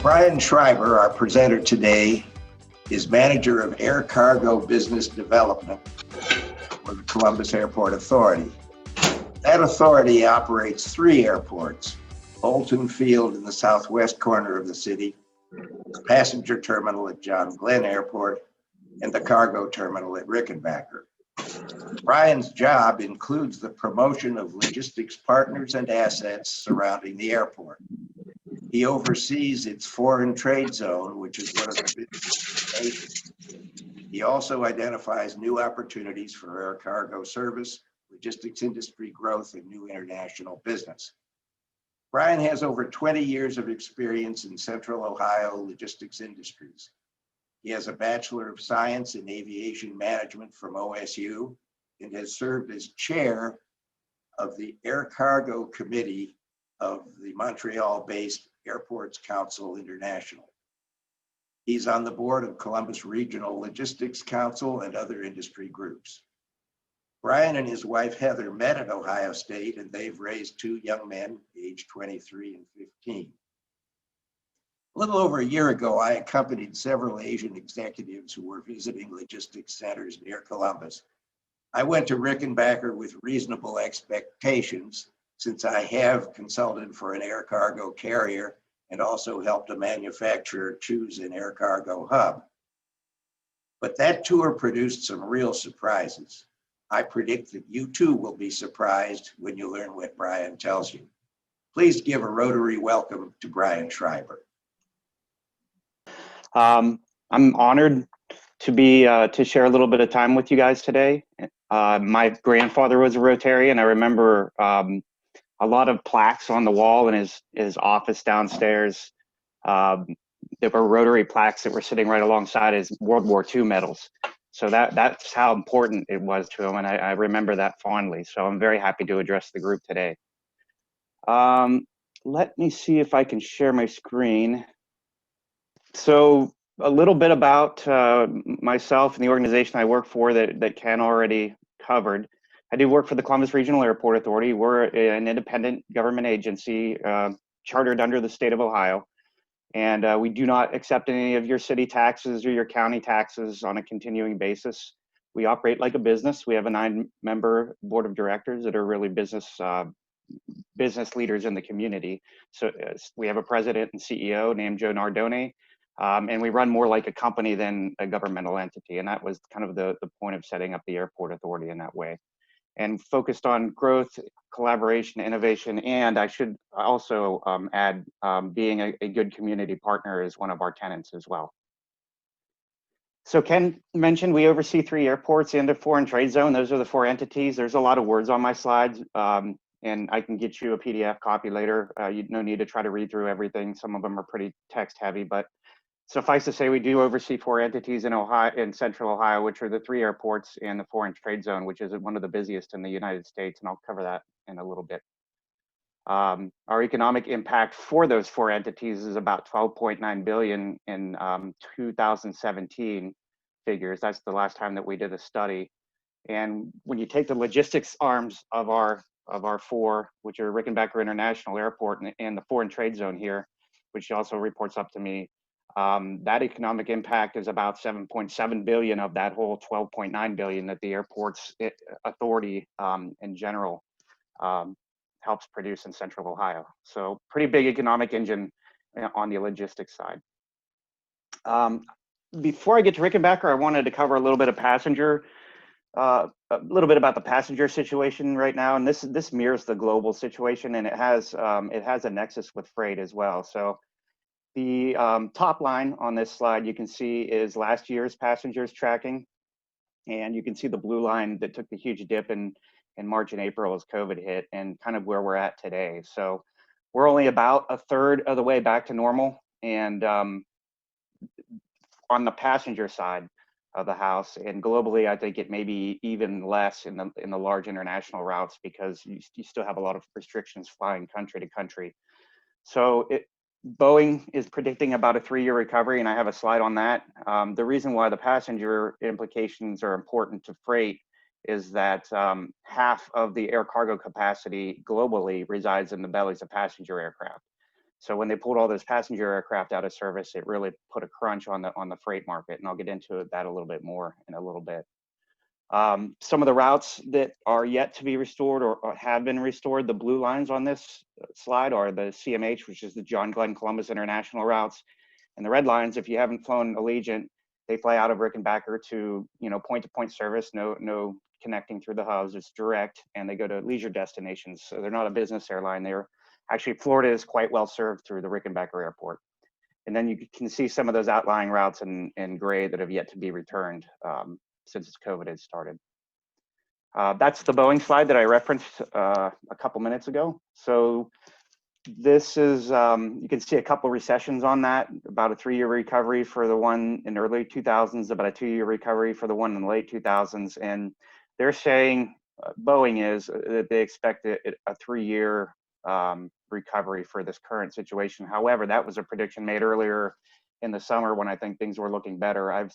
Bryan Schreiber, our presenter today, is manager of air cargo business development for the Columbus Airport Authority. That authority operates 3 airports: Bolton Field in the southwest corner of the city, the passenger terminal at John Glenn Airport, and the cargo terminal at Rickenbacker. Bryan's job includes the promotion of logistics partners and assets surrounding the airport. He oversees its foreign trade zone, which is one of the busiest in the nation. He also identifies new opportunities for air cargo service, logistics industry growth, and new international business. Bryan has over 20 years of experience in Central Ohio logistics industries. He has a Bachelor of Science in Aviation Management from OSU and has served as chair of the Air Cargo Committee of the Montreal-based Airports Council International. He's on the board of Columbus Regional Logistics Council and other industry groups. Bryan and his wife Heather met at Ohio State, and they've raised 2 young men, aged 23 and 15. A little over a year ago, I accompanied several Asian executives who were visiting logistics centers near Columbus. I went to Rickenbacker with reasonable expectations, since I have consulted for an air cargo carrier and also helped a manufacturer choose an air cargo hub. But that tour produced some real surprises. I predict that you too will be surprised when you learn what Bryan tells you. Please give a Rotary welcome to Bryan Schreiber. I'm honored to be to share a little bit of time with you guys today. My grandfather was a Rotarian. I remember a lot of plaques on the wall in his office downstairs. There were Rotary plaques that were sitting right alongside his World War II medals. So that's how important it was to him, and I remember that fondly. So I'm very happy to address the group today. Let me see if I can share my screen. So a little bit about myself and the organization I work for that Ken already covered. I do work for the Columbus Regional Airport Authority. We're an independent government agency chartered under the state of Ohio. And we do not accept any of your city taxes or your county taxes on a continuing basis. We operate like a business. We have a 9-member board of directors that are really business leaders in the community. So we have a president and CEO named Joe Nardone, and we run more like a company than a governmental entity. And that was kind of the point of setting up the airport authority in that way. And focused on growth, collaboration, innovation, and I should also add being a good community partner is one of our tenets as well. So Ken mentioned we oversee 3 airports and a foreign trade zone. Those are the 4 entities. There's a lot of words on my slides, and I can get you a PDF copy later. No need to try to read through everything. Some of them are pretty text heavy, but suffice to say, we do oversee 4 entities in Ohio, in Central Ohio, which are the 3 airports and the foreign trade zone, which is one of the busiest in the United States, and I'll cover that in a little bit. Our economic impact for those 4 entities is about $12.9 billion in 2017 figures. That's the last time that we did a study. And when you take the logistics arms of our 4, which are Rickenbacker International Airport and the foreign trade zone here, which also reports up to me, that economic impact is about 7.7 billion of that whole 12.9 billion that the airports authority in general helps produce in Central Ohio. So pretty big economic engine on the logistics side. Before I get to Rickenbacker, I wanted to cover a little bit of a little bit about the passenger situation right now, and this mirrors the global situation, and it has a nexus with freight as well. So the top line on this slide you can see is last year's passengers tracking, and you can see the blue line that took the huge dip in March and April as COVID hit, and kind of where we're at today. So we're only about a third of the way back to normal, and on the passenger side of the house, and globally, I think it may be even less in the large international routes, because you still have a lot of restrictions flying country to country. So Boeing is predicting about a 3-year recovery, and I have a slide on that. The reason why the passenger implications are important to freight is that half of the air cargo capacity globally resides in the bellies of passenger aircraft. So when they pulled all those passenger aircraft out of service, it really put a crunch on the freight market, and I'll get into that a little bit more in a little bit. Some of the routes that are yet to be restored or have been restored, the blue lines on this slide are the CMH, which is the John Glenn Columbus International routes. And the red lines, if you haven't flown Allegiant, they fly out of Rickenbacker to, point-to-point service, no connecting through the hubs. It's direct, and they go to leisure destinations. So they're not a business airline. They're actually, Florida is quite well served through the Rickenbacker Airport. And then you can see some of those outlying routes in gray that have yet to be returned since COVID had started. That's the Boeing slide that I referenced a couple minutes ago. So this is, you can see a couple recessions on that, about a 3-year recovery for the one in the early 2000s, about a 2-year recovery for the one in the late 2000s. And they're saying, Boeing is, that they expect a 3-year recovery for this current situation. However, that was a prediction made earlier in the summer when I think things were looking better. I've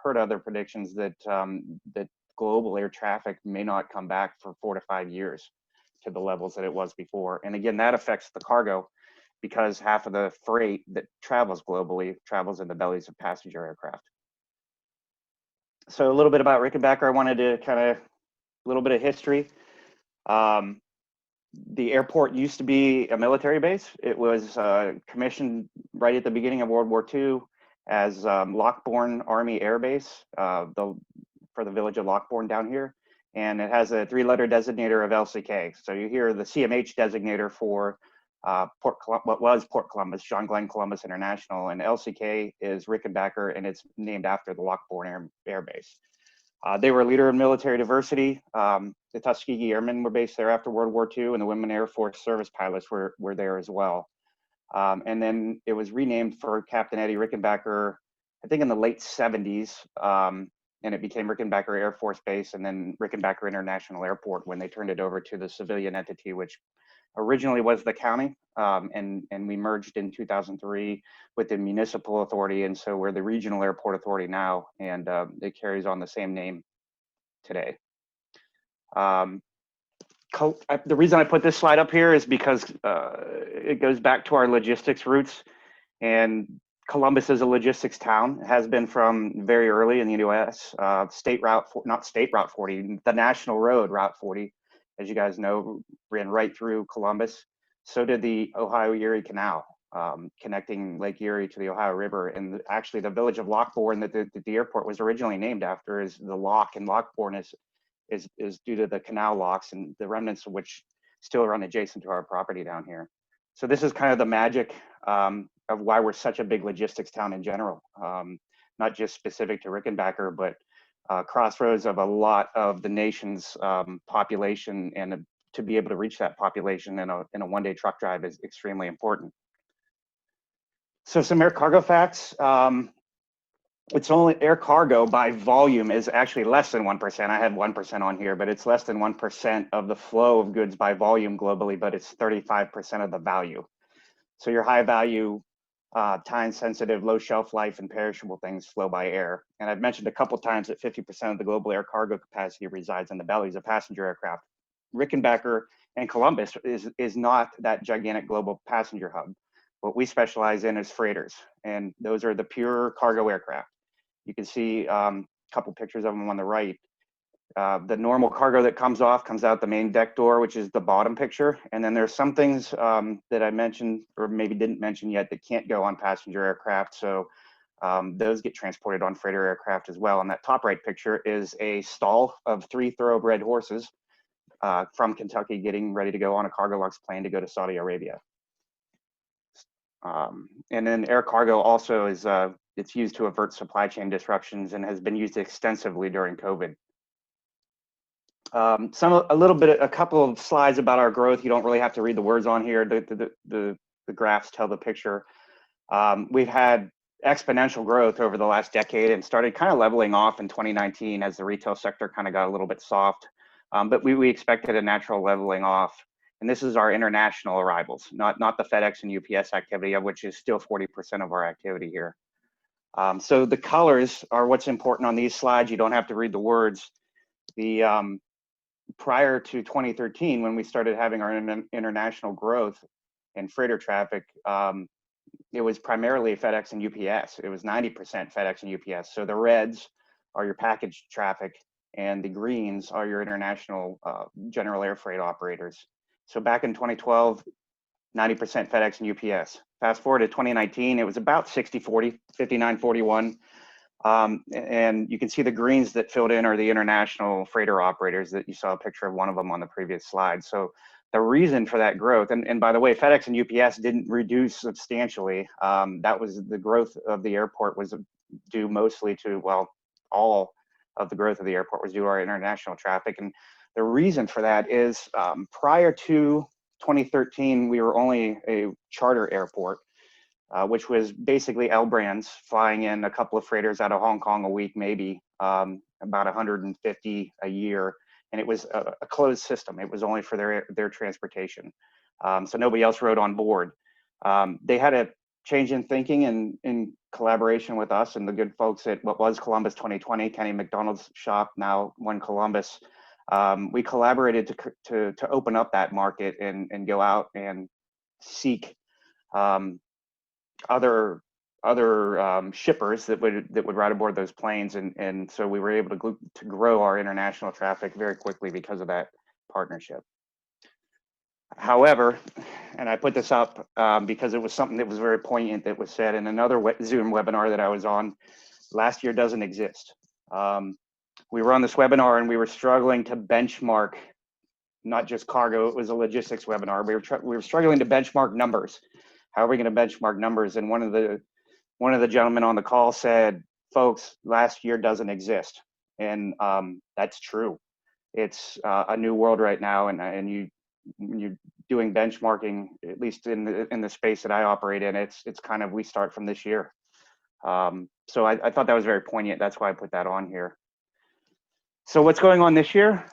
heard other predictions that that global air traffic may not come back for 4 to 5 years to the levels that it was before. And again, that affects the cargo because half of the freight that travels globally travels in the bellies of passenger aircraft. So a little bit about Rickenbacker. I wanted to a little bit of history. The airport used to be a military base. It was commissioned right at the beginning of World War II as Lockbourne Army Air Base for the village of Lockbourne down here. And it has a 3-letter designator of LCK. So you hear the CMH designator for what was Port Columbus, John Glenn Columbus International, and LCK is Rickenbacker, and it's named after the Lockbourne Air Base. They were a leader in military diversity. The Tuskegee Airmen were based there after World War II, and the Women Air Force service pilots were there as well. And then it was renamed for Captain Eddie Rickenbacker, I think in the late 70s, and it became Rickenbacker Air Force Base and then Rickenbacker International Airport when they turned it over to the civilian entity, which originally was the county, and we merged in 2003 with the municipal authority, and so we're the regional airport authority now, and it carries on the same name today. The reason I put this slide up here is because it goes back to our logistics roots, and Columbus is a logistics town. It has been from very early in the U.S. Not State Route 40, the national road, Route 40, as you guys know, ran right through Columbus. So did the Ohio-Erie Canal, connecting Lake Erie to the Ohio River. And actually the village of Lockbourne that the airport was originally named after is the lock, and Lockbourne is due to the canal locks, and the remnants of which still run adjacent to our property down here. So this is kind of the magic of why we're such a big logistics town in general, not just specific to Rickenbacker, but crossroads of a lot of the nation's population, and to be able to reach that population in a one-day truck drive is extremely important. So some air cargo facts. It's only air cargo by volume is actually less than 1%. I have 1% on here, but it's less than 1% of the flow of goods by volume globally, but it's 35% of the value. So your high value, time sensitive, low shelf life, and perishable things flow by air. And I've mentioned a couple times that 50% of the global air cargo capacity resides in the bellies of passenger aircraft. Rickenbacker and Columbus is not that gigantic global passenger hub. What we specialize in is freighters, and those are the pure cargo aircraft. You can see a couple pictures of them on the right. The normal cargo that comes out the main deck door, which is the bottom picture. And then there's some things that I mentioned or maybe didn't mention yet that can't go on passenger aircraft. So those get transported on freighter aircraft as well. And that top right picture is a stall of 3 thoroughbred horses from Kentucky getting ready to go on a Cargolux plane to go to Saudi Arabia. And then air cargo also is, it's used to avert supply chain disruptions and has been used extensively during COVID. A couple of slides about our growth. You don't really have to read the words on here. The graphs tell the picture. We've had exponential growth over the last decade and started kind of leveling off in 2019 as the retail sector kind of got a little bit soft. But we expected a natural leveling off. And this is our international arrivals, not the FedEx and UPS activity, of which is still 40% of our activity here. So the colors are what's important on these slides. You don't have to read the words. Prior to 2013, when we started having our international growth, in freighter traffic, it was primarily FedEx and UPS. It was 90% FedEx and UPS. So the reds are your package traffic, and the greens are your international general air freight operators. So back in 2012, 90% FedEx and UPS. Fast forward to 2019, it was about 60-40, 59-41. And you can see the greens that filled in are the international freighter operators that you saw a picture of one of them on the previous slide. So the reason for that growth, and by the way, FedEx and UPS didn't reduce substantially. That was the growth of the airport was due mostly to, well, all of the growth of the airport was due to our international traffic. And the reason for that is prior to 2013, we were only a charter airport, which was basically L brands flying in a couple of freighters out of Hong Kong a week, maybe about 150 a year. And it was a closed system. It was only for their transportation. So nobody else rode on board. They had a change in thinking and in collaboration with us and the good folks at what was Columbus 2020, Kenny McDonald's shop, now One Columbus. We collaborated to open up that market and go out and seek other shippers that would ride aboard those planes, and so we were able to grow our international traffic very quickly because of that partnership. However, and I put this up because it was something that was very poignant that was said in another Zoom webinar that I was on. Last year doesn't exist. We were on this webinar and we were struggling to benchmark not just cargo, it was a logistics webinar. We were struggling to benchmark numbers. How are we going to benchmark numbers? And one of the gentlemen on the call said, folks, last year doesn't exist. And that's true. It's a new world right now. And you're doing benchmarking, at least in the space that I operate in, it's kind of, we start from this year. So I thought that was very poignant. That's why I put that on here. So what's going on this year?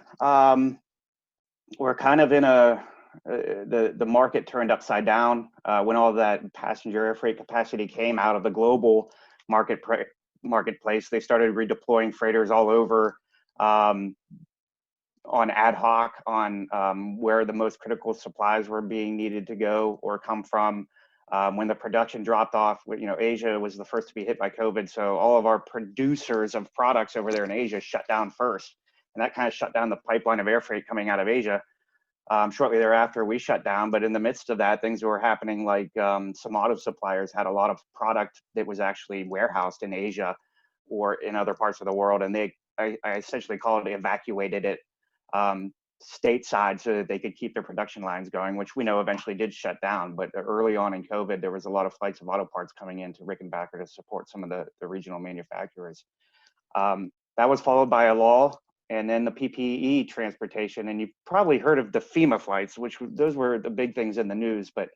We're kind of in the market turned upside down when all that passenger air freight capacity came out of the global marketplace. They started redeploying freighters all over on ad hoc on where the most critical supplies were being needed to go or come from. When the production dropped off, Asia was the first to be hit by COVID. So all of our producers of products over there in Asia shut down first. And that kind of shut down the pipeline of air freight coming out of Asia. Shortly thereafter, we shut down. But in the midst of that, things were happening like some auto suppliers had a lot of product that was actually warehoused in Asia or in other parts of the world. And I essentially call it evacuated it stateside so that they could keep their production lines going, which we know eventually did shut down. But early on in COVID, there was a lot of flights of auto parts coming into Rickenbacker to support some of the regional manufacturers. That was followed by a lull, and then the PPE transportation. And you've probably heard of the FEMA flights, which those were the big things in the news. But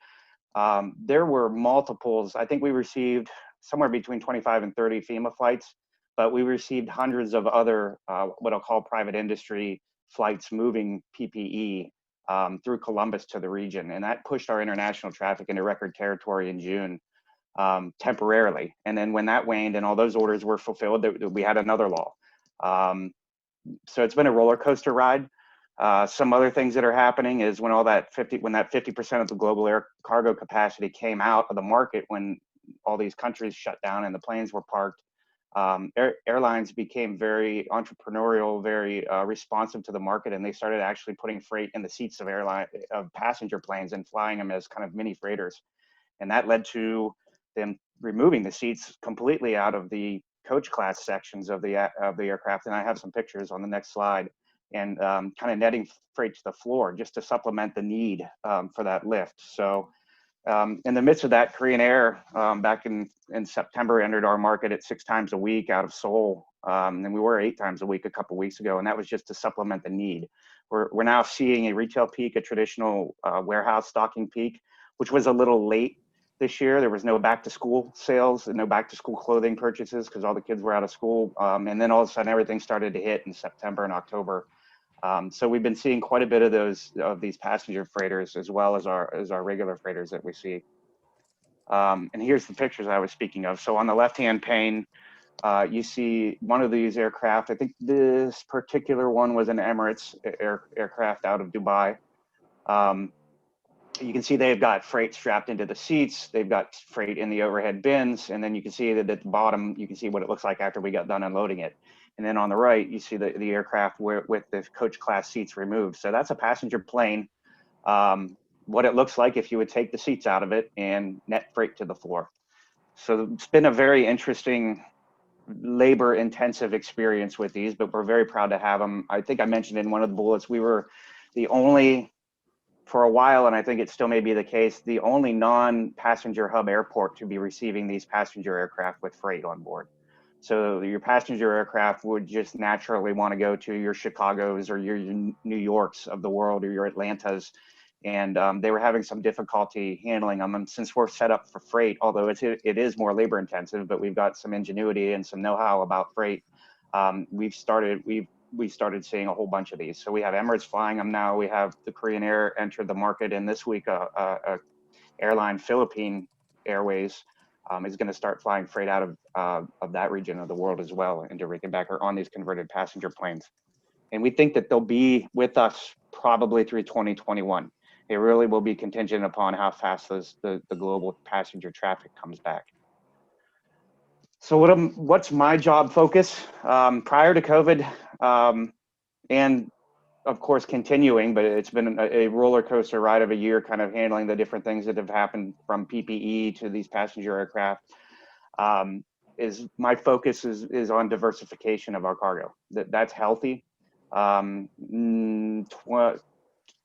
there were multiples. I think we received somewhere between 25 and 30 FEMA flights, but we received hundreds of other what I'll call private industry flights moving PPE through Columbus to the region. And that pushed our international traffic into record territory in June temporarily. And then when that waned and all those orders were fulfilled, we had another lull. So it's been a roller coaster ride. Some other things that are happening is when that 50% of the global air cargo capacity came out of the market, when all these countries shut down and the planes were parked, airlines became very entrepreneurial, very responsive to the market, and they started actually putting freight in the seats of passenger planes and flying them as kind of mini freighters. And that led to them removing the seats completely out of the coach class sections of the aircraft. And I have some pictures on the next slide, and kind of netting freight to the floor just to supplement the need for that lift. So in the midst of that, Korean Air back in September entered our market at 6 times a week out of Seoul, and we were 8 times a week a couple of weeks ago, and that was just to supplement the need. We're now seeing a retail peak, a traditional warehouse stocking peak, which was a little late this year. There was no back to school sales and no back to school clothing purchases because all the kids were out of school, and then all of a sudden everything started to hit in September and October. So we've been seeing quite a bit of these passenger freighters as well as our regular freighters that we see. And here's the pictures I was speaking of. So on the left-hand pane, you see one of these aircraft. I think this particular one was an Emirates aircraft out of Dubai. you can see they've got freight strapped into the seats. They've got freight in the overhead bins. And then you can see that at the bottom, you can see what it looks like after we got done unloading it. And then on the right, you see the aircraft with the coach class seats removed. So that's a passenger plane. What it looks like if you would take the seats out of it and net freight to the floor. So it's been a very interesting, labor intensive experience with these, but we're very proud to have them. I think I mentioned in one of the bullets, we were the only, for a while, and I think it still may be the case, the only non-passenger hub airport to be receiving these passenger aircraft with freight on board. So your passenger aircraft would just naturally want to go to your Chicagos or your New Yorks of the world or your Atlantas. And they were having some difficulty handling them. And since we're set up for freight, although it is more labor intensive, but we've got some ingenuity and some know-how about freight, we started seeing a whole bunch of these. So we have Emirates flying them now. We have the Korean Air entered the market, and this week a airline, Philippine Airways, is going to start flying freight out of that region of the world as well into Rickenbacker on these converted passenger planes. And we think that they'll be with us probably through 2021. It really will be contingent upon how fast the global passenger traffic comes back. So what's my job focus? Prior to COVID, and of course continuing, but it's been a roller coaster ride of a year, kind of handling the different things that have happened from PPE to these passenger aircraft. Is my focus is on diversification of our cargo. That's healthy.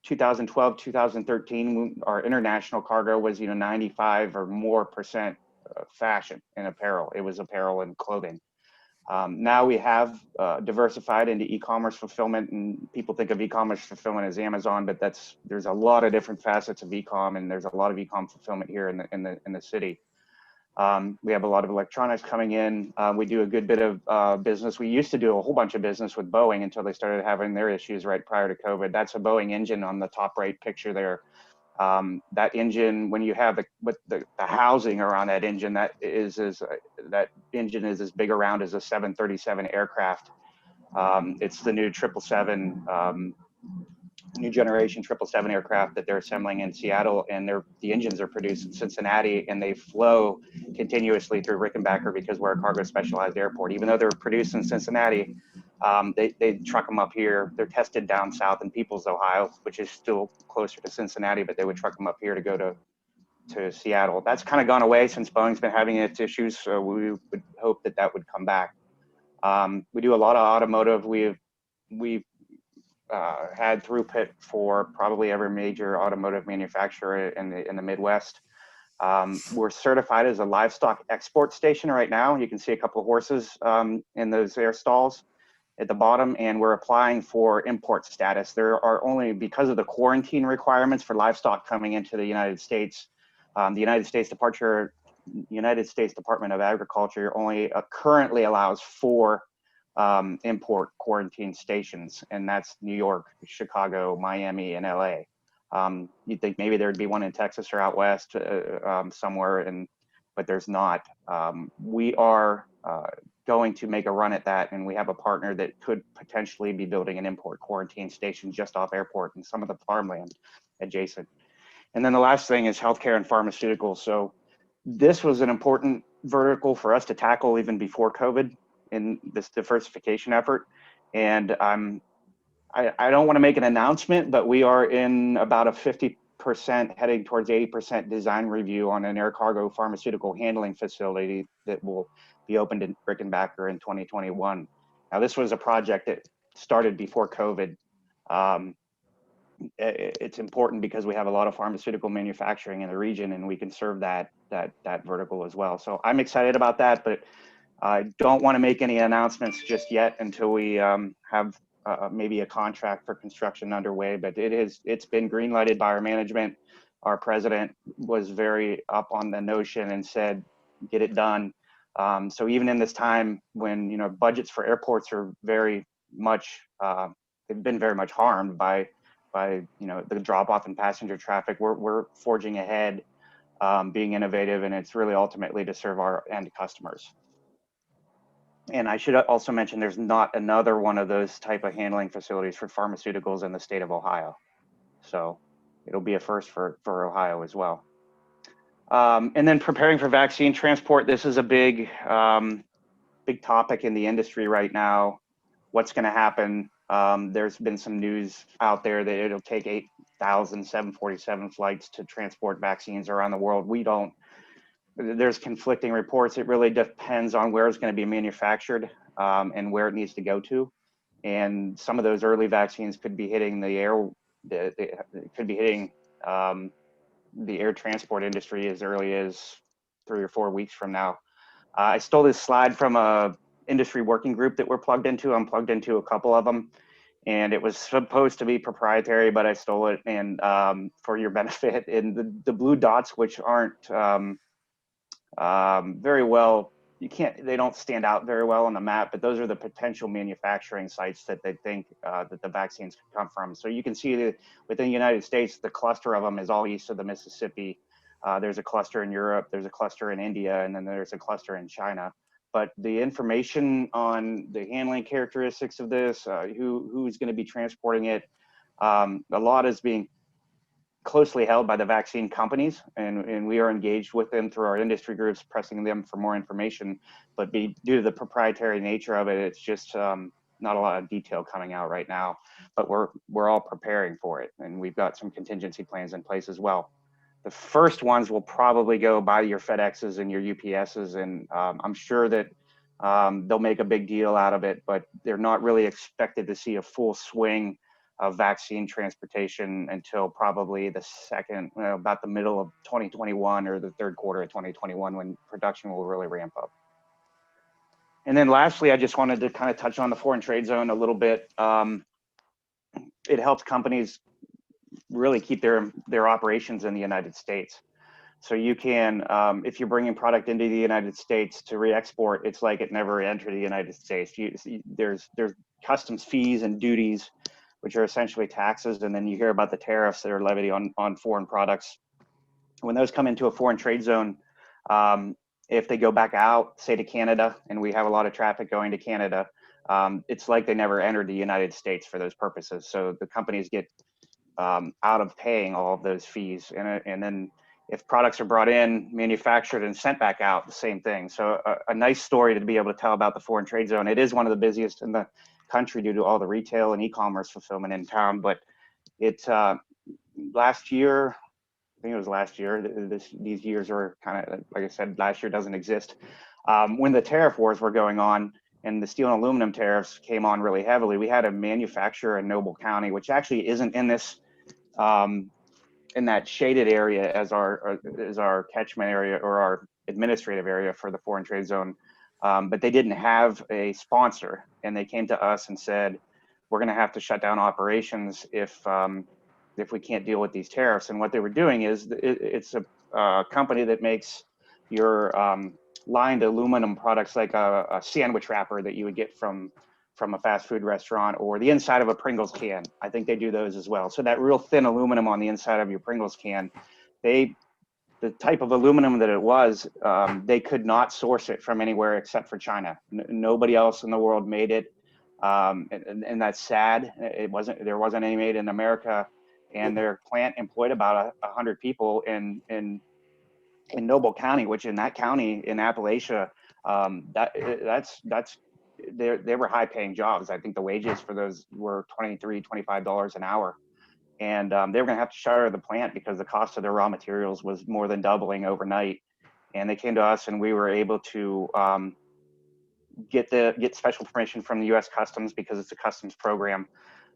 2012, 2013, our international cargo was 95 or more percent fashion and apparel. It was apparel and clothing. Now we have diversified into e-commerce fulfillment, and people think of e-commerce fulfillment as Amazon, but there's a lot of different facets of e-com, and there's a lot of e-com fulfillment here in the city. We have a lot of electronics coming in. We do a good bit of business. We used to do a whole bunch of business with Boeing until they started having their issues right prior to COVID. That's a Boeing engine on the top right picture there. That engine, when you have the housing around that engine, that engine is as big around as a 737 aircraft. It's the new 777, new generation 777 aircraft that they're assembling in Seattle, and the engines are produced in Cincinnati, and they flow continuously through Rickenbacker because we're a cargo specialized airport. Even though they're produced in Cincinnati, they truck them up here. They're tested down south in Peoples, Ohio, which is still closer to Cincinnati, but they would truck them up here to go to Seattle. That's kind of gone away since Boeing's been having its issues, so we would hope that would come back. We do a lot of automotive. We've had throughput for probably every major automotive manufacturer in the Midwest. We're certified as a livestock export station right now. You can see a couple of horses in those air stalls at the bottom, and we're applying for import status. There are only, because of the quarantine requirements for livestock coming into the United States, the United States Department of Agriculture only currently allows 4 import quarantine stations, and that's New York, Chicago, Miami, and LA. You'd think maybe there'd be one in Texas or out west somewhere, but there's not. We are going to make a run at that, and we have a partner that could potentially be building an import quarantine station just off airport and some of the farmland adjacent. And then the last thing is healthcare and pharmaceuticals. So this was an important vertical for us to tackle even before COVID in this diversification effort. And I don't want to make an announcement, but we are in about a 50% heading towards 80% design review on an air cargo pharmaceutical handling facility that will be opened in Rickenbacker in 2021. Now, this was a project that started before COVID. It's important because we have a lot of pharmaceutical manufacturing in the region, and we can serve that vertical as well. So I'm excited about that, but I don't want to make any announcements just yet until we have maybe a contract for construction underway. But it's been green lighted by our management. Our president was very up on the notion and said, get it done. So even in this time when budgets for airports are very much they've been very much harmed by the drop off in passenger traffic, we're forging ahead, being innovative, and it's really ultimately to serve our end customers. And I should also mention there's not another one of those type of handling facilities for pharmaceuticals in the state of Ohio. So it'll be a first for Ohio as well. And then preparing for vaccine transport. This is a big topic in the industry right now. What's going to happen? There's been some news out there that it'll take 8,000 747 flights to transport vaccines around the world. There's conflicting reports. It really depends on where it's going to be manufactured and where it needs to go to. And some of those early vaccines could be hitting the air, could be hitting the air transport industry as early as 3 or 4 weeks from now. I stole this slide from a industry working group that we're plugged into. I'm plugged into a couple of them, and it was supposed to be proprietary, but I stole it and for your benefit. And the blue dots, which aren't very well, they don't stand out very well on the map, but those are the potential manufacturing sites that they think that the vaccines could come from. So you can see that within the United States, the cluster of them is all east of the Mississippi. There's a cluster in Europe, there's a cluster in India, and then there's a cluster in China. But the information on the handling characteristics of this, who's going to be transporting it, a lot is being closely held by the vaccine companies, and we are engaged with them through our industry groups, pressing them for more information. But due to the proprietary nature of it, it's just not a lot of detail coming out right now. But we're all preparing for it, and we've got some contingency plans in place as well. The first ones will probably go by your FedExes and your UPSs, and I'm sure that they'll make a big deal out of it, but they're not really expected to see a full swing of vaccine transportation until probably the about the middle of 2021 or the third quarter of 2021, when production will really ramp up. And then lastly, I just wanted to kind of touch on the foreign trade zone a little bit. It helps companies really keep their operations in the United States. So you can, if you're bringing product into the United States to re-export, it's like it never entered the United States. There's customs fees and duties, which are essentially taxes, and then you hear about the tariffs that are levied on foreign products. When those come into a foreign trade zone, if they go back out, say to Canada, and we have a lot of traffic going to Canada, it's like they never entered the United States for those purposes. So the companies get out of paying all of those fees, and then if products are brought in, manufactured, and sent back out, the same thing. So a nice story to be able to tell about the foreign trade zone. It is one of the busiest in the country due to all the retail and e-commerce fulfillment in town. But it's last year, I think it was last year, these years are kind of, like I said, last year doesn't exist. When the tariff wars were going on and the steel and aluminum tariffs came on really heavily, we had a manufacturer in Noble County, which actually isn't in this in that shaded area as our catchment area or our administrative area for the foreign trade zone. But they didn't have a sponsor, and they came to us and said, we're going to have to shut down operations if we can't deal with these tariffs. And what they were doing is it's a company that makes your lined aluminum products, like a sandwich wrapper that you would get from a fast food restaurant, or the inside of a Pringles can. I think they do those as well. So that real thin aluminum on the inside of your Pringles can, the type of aluminum that it was, they could not source it from anywhere except for China. Nobody else in the world made it. And that's sad. There wasn't any made in America, and their plant employed about 100 people in Noble County, which in that county in Appalachia, they were high paying jobs. I think the wages for those were $23, $25 an hour. And they were going to have to shutter the plant because the cost of their raw materials was more than doubling overnight. And they came to us, and we were able to get special permission from the U.S. Customs, because it's a customs program,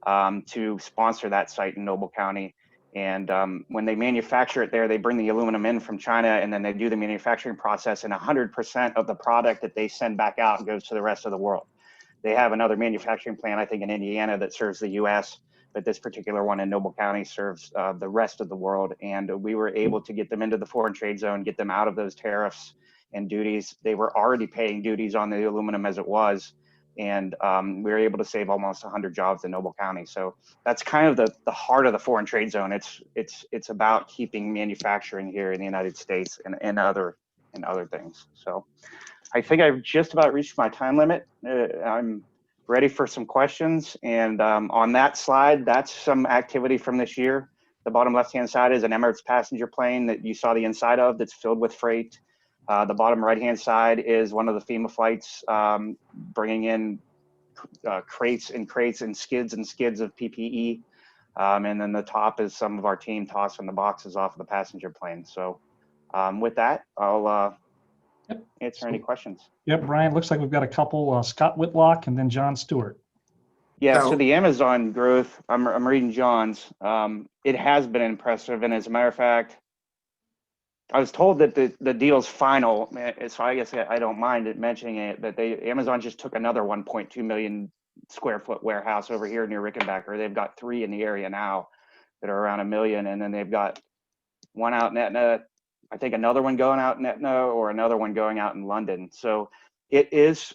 to sponsor that site in Noble County. And when they manufacture it there, they bring the aluminum in from China, and then they do the manufacturing process, and 100% of the product that they send back out goes to the rest of the world. They have another manufacturing plant, I think, in Indiana that serves the U.S., but this particular one in Noble County serves the rest of the world. And we were able to get them into the foreign trade zone, get them out of those tariffs and duties. They were already paying duties on the aluminum as it was. And we were able to save almost 100 jobs in Noble County. So that's kind of the heart of the foreign trade zone. It's about keeping manufacturing here in the United States and other things. So I think I've just about reached my time limit. I'm ready for some questions. And on that slide, that's some activity from this year. The bottom left-hand side is an Emirates passenger plane that you saw the inside of that's filled with freight. The bottom right-hand side is one of the FEMA flights bringing in crates and crates and skids of PPE. And then the top is some of our team tossing the boxes off of the passenger plane. So with that, I'll answer any questions. Yep, Brian, looks like we've got a couple, Scott Whitlock and then John Stewart. Yeah, so the Amazon growth, I'm reading John's, it has been impressive. And as a matter of fact, I was told that the deal's final, so I guess I don't mind it mentioning it, that Amazon just took another 1.2 million square foot warehouse over here near Rickenbacker. They've got 3 in the area now that are around 1 million, and then they've got one out in Etna, I think another one going out in Etna, or another one going out in London. So it is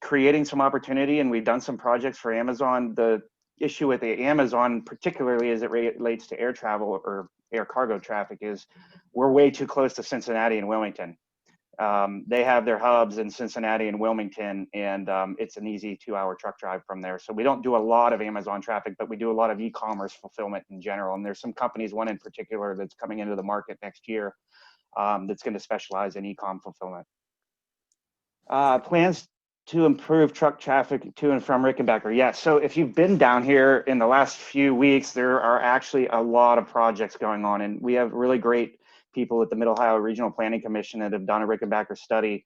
creating some opportunity, and we've done some projects for Amazon. The issue with the Amazon, particularly as it relates to air travel or air cargo traffic, is we're way too close to Cincinnati and Wilmington. They have their hubs in Cincinnati and Wilmington, and it's an easy 2-hour truck drive from there. So we don't do a lot of Amazon traffic, but we do a lot of e-commerce fulfillment in general. And there's some companies, one in particular, that's coming into the market next year that's going to specialize in e-com fulfillment. Plans to improve truck traffic to and from Rickenbacker. Yes. So if you've been down here in the last few weeks, there are actually a lot of projects going on, and we have really great people at the Mid-Ohio Regional Planning Commission that have done a Rickenbacker study.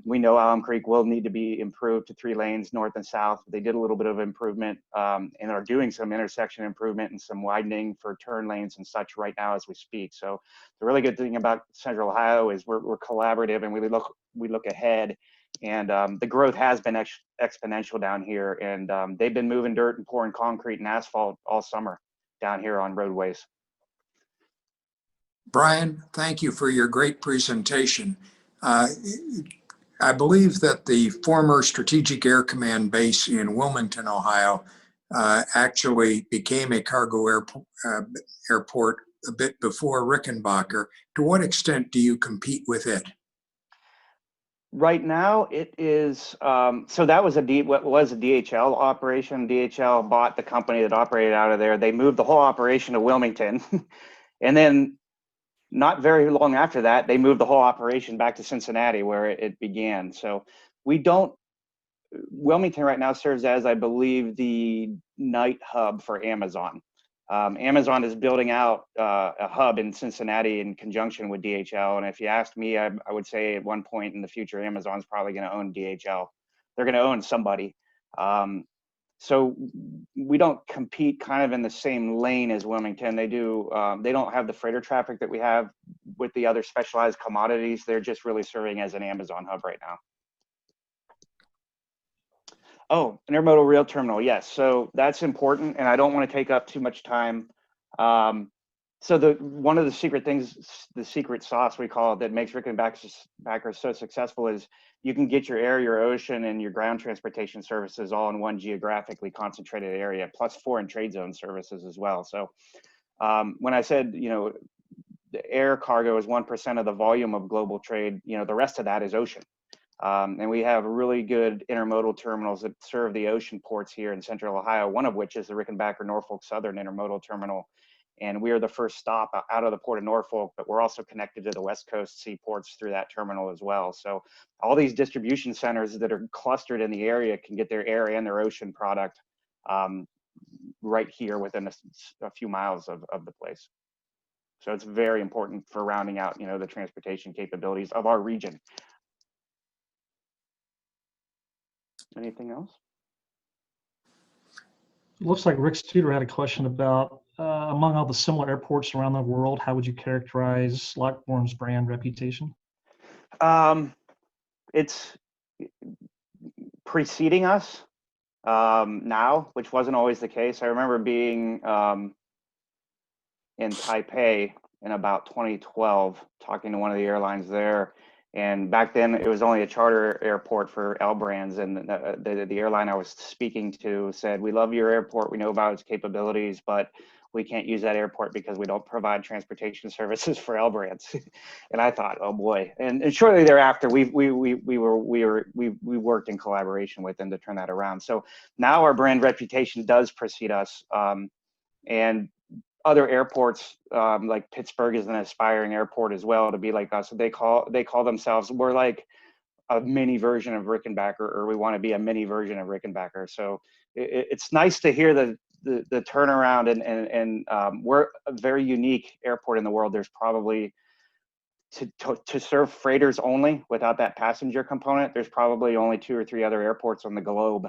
We know Alum Creek will need to be improved to 3 lanes north and south. They did a little bit of improvement and are doing some intersection improvement and some widening for turn lanes and such right now as we speak. So the really good thing about Central Ohio is we're collaborative, and we look ahead. And the growth has been exponential down here, and they've been moving dirt and pouring concrete and asphalt all summer down here on roadways. Brian, thank you for your great presentation. I believe that the former Strategic Air Command base in Wilmington, Ohio, actually became a cargo airport a bit before Rickenbacker. To what extent do you compete with it? Right now, it is, so that was what was a DHL operation. DHL bought the company that operated out of there. They moved the whole operation to Wilmington. And then not very long after that, they moved the whole operation back to Cincinnati, where it began. So Wilmington right now serves as, I believe, the night hub for Amazon. Amazon is building out a hub in Cincinnati in conjunction with DHL. And if you asked me, I would say at one point in the future, Amazon's probably going to own DHL. They're going to own somebody. So we don't compete kind of in the same lane as Wilmington. They don't have the freighter traffic that we have with the other specialized commodities. They're just really serving as an Amazon hub right now. Oh, an intermodal rail terminal. Yes. So that's important, and I don't want to take up too much time. So one of the secret things, the secret sauce we call it, that makes Rickenbacker so successful is you can get your air, your ocean, and your ground transportation services all in one geographically concentrated area, plus foreign trade zone services as well. So when I said, the air cargo is 1% of the volume of global trade, the rest of that is ocean. And we have really good intermodal terminals that serve the ocean ports here in Central Ohio, one of which is the Rickenbacker Norfolk Southern Intermodal Terminal. And we are the first stop out of the port of Norfolk, but we're also connected to the West Coast seaports through that terminal as well. So all these distribution centers that are clustered in the area can get their air and their ocean product right here within a few miles of the place. So it's very important for rounding out, the transportation capabilities of our region. Anything else? Looks like Rick Studer had a question about, among all the similar airports around the world, how would you characterize Lockbourne's brand reputation? It's preceding us now, which wasn't always the case. I remember being in Taipei in about 2012, talking to one of the airlines there. And back then, it was only a charter airport for L brands. And the airline I was speaking to said, "We love your airport. We know about its capabilities, but we can't use that airport because we don't provide transportation services for L brands." And I thought, oh boy. And shortly thereafter, we worked in collaboration with them to turn that around. So now our brand reputation does precede us. And other airports, like Pittsburgh is an aspiring airport as well to be like us. They call themselves, we're like a mini version of Rickenbacker, or we want to be a mini version of Rickenbacker. So it's nice to hear the turnaround, and we're a very unique airport in the world. There's probably to serve freighters only without that passenger component, there's probably only 2 or 3 other airports on the globe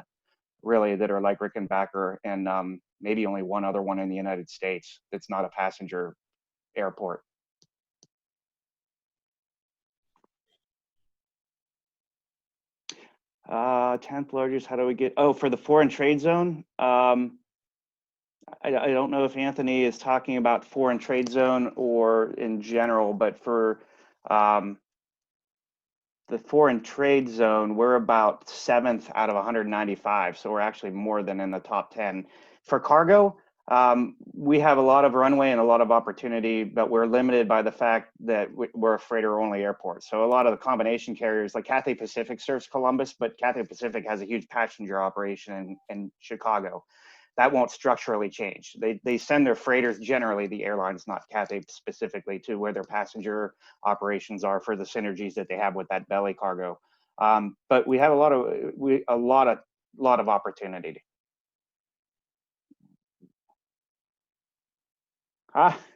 really that are like Rickenbacker, and maybe only one other one in the United States that's not a passenger airport. Uh, 10th largest, how do we get, oh, for the foreign trade zone? I don't know if Anthony is talking about foreign trade zone or in general, but for the foreign trade zone, we're about 7th out of 195. So we're actually more than in the top 10. For cargo, we have a lot of runway and a lot of opportunity, but we're limited by the fact that we're a freighter only airport. So a lot of the combination carriers like Cathay Pacific serves Columbus, but Cathay Pacific has a huge passenger operation in Chicago. That won't structurally change. They send their freighters, generally the airlines, not Cathay specifically, to where their passenger operations are for the synergies that they have with that belly cargo. But we have a lot of opportunity.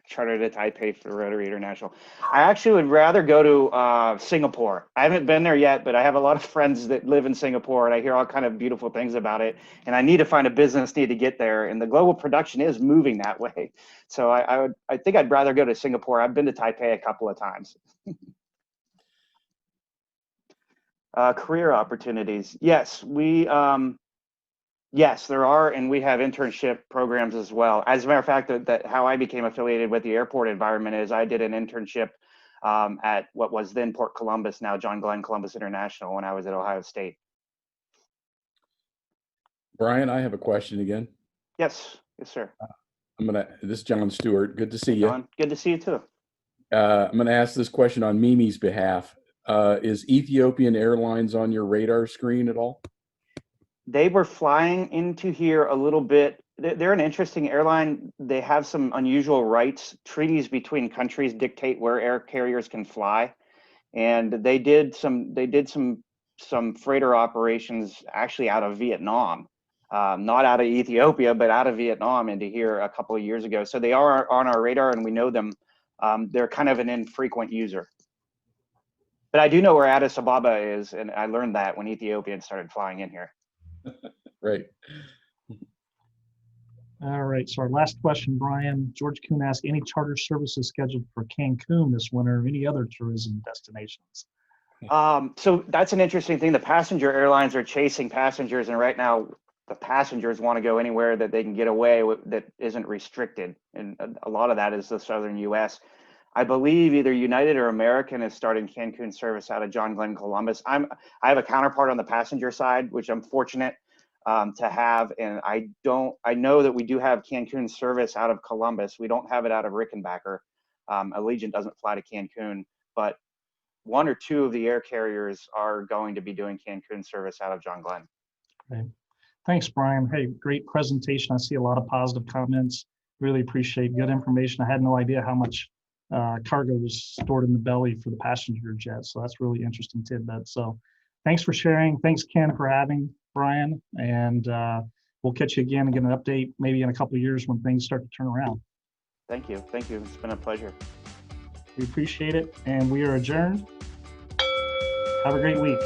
Charter to Taipei for Rotary International. I actually would rather go to Singapore. I haven't been there yet, but I have a lot of friends that live in Singapore, and I hear all kind of beautiful things about it. And I need to find a business need to get there, and the global production is moving that way. So I think I'd rather go to Singapore. I've been to Taipei a couple of times. Career opportunities. Yes, yes, there are, and we have internship programs as well. As a matter of fact, that how I became affiliated with the airport environment is I did an internship at what was then Port Columbus, now John Glenn Columbus International, when I was at Ohio State. Brian, I have a question again. Yes, sir. This is John Stewart. Good to see you. John, good to see you too. I'm going to ask this question on Mimi's behalf. Is Ethiopian Airlines on your radar screen at all? They were flying into here a little bit. They're an interesting airline. They have some unusual rights. Treaties between countries dictate where air carriers can fly, and they did some freighter operations actually out of Vietnam, not out of Ethiopia, but out of Vietnam into here a couple of years ago. So they are on our radar, and we know them. They're kind of an infrequent user. But I do know where Addis Ababa is, and I learned that when Ethiopians started flying in here. Right. All right. So our last question, Brian. George Kuhn asked, any charter services scheduled for Cancun this winter or any other tourism destinations? So that's an interesting thing. The passenger airlines are chasing passengers, and right now the passengers want to go anywhere that they can get away with that isn't restricted. And a lot of that is the southern US. I believe either United or American is starting Cancun service out of John Glenn Columbus. I have a counterpart on the passenger side, which I'm fortunate to have, and I know that we do have Cancun service out of Columbus. We don't have it out of Rickenbacker. Allegiant doesn't fly to Cancun, but 1 or 2 of the air carriers are going to be doing Cancun service out of John Glenn. Okay. Thanks, Brian. Hey, great presentation. I see a lot of positive comments. Really appreciate good information. I had no idea how much cargo was stored in the belly for the passenger jet. So that's really interesting tidbit. So thanks for sharing. Thanks, Ken, for having Brian. And we'll catch you again and get an update maybe in a couple of years when things start to turn around. Thank you. Thank you. It's been a pleasure. We appreciate it. And we are adjourned. Have a great week.